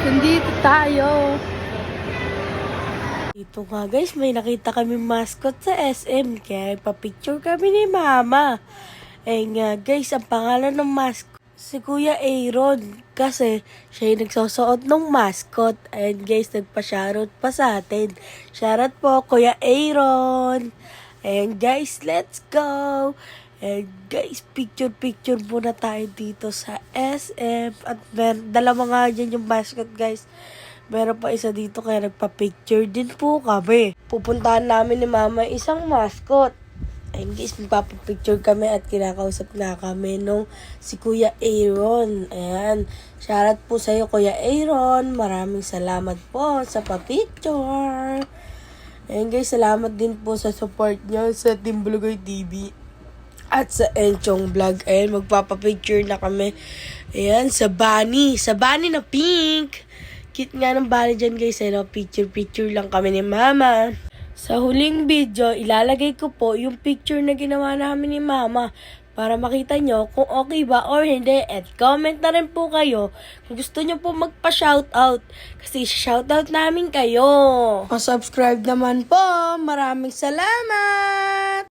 Nandito tayo. Dito nga guys, may nakita kami mascot sa SM. Kaya pa-picture kami ni Mama. Eh nga guys, ang pangalan ng mascot si Kuya Aaron. Kasi siya yung nagsusuot ng mascot. Ayan guys, nagpa-shoutout pa sa atin. Shoutout po Kuya Aaron. Ayan guys, let's go! And guys, picture-picture muna tayo dito sa SM. At dalawa nga dyan yung mascot guys. Meron pa isa dito kaya nagpa-picture din po kami. Pupuntahan namin ni Mama isang mascot. Ayun guys, magpapapicture kami at kinakausap na kami nung si Kuya Aaron. Ayan, shoutout po sa'yo Kuya Aaron. Maraming salamat po sa pa-picture. Ayan guys, salamat din po sa support nyo sa Team Bulugoy TV. At sa Enchong Vlog. Ayan, magpapapicture na kami. Ayan, sa bunny. Sa bunny na pink. Cute nga ng bunny dyan guys. Ayan, picture-picture lang kami ni Mama. Sa huling video, ilalagay ko po yung picture na ginawa namin ni Mama. Para makita nyo kung okay ba or hindi. At comment na rin po kayo kung gusto nyo po magpa-shoutout. Kasi shoutout namin kayo. Pa-subscribe naman po. Maraming salamat!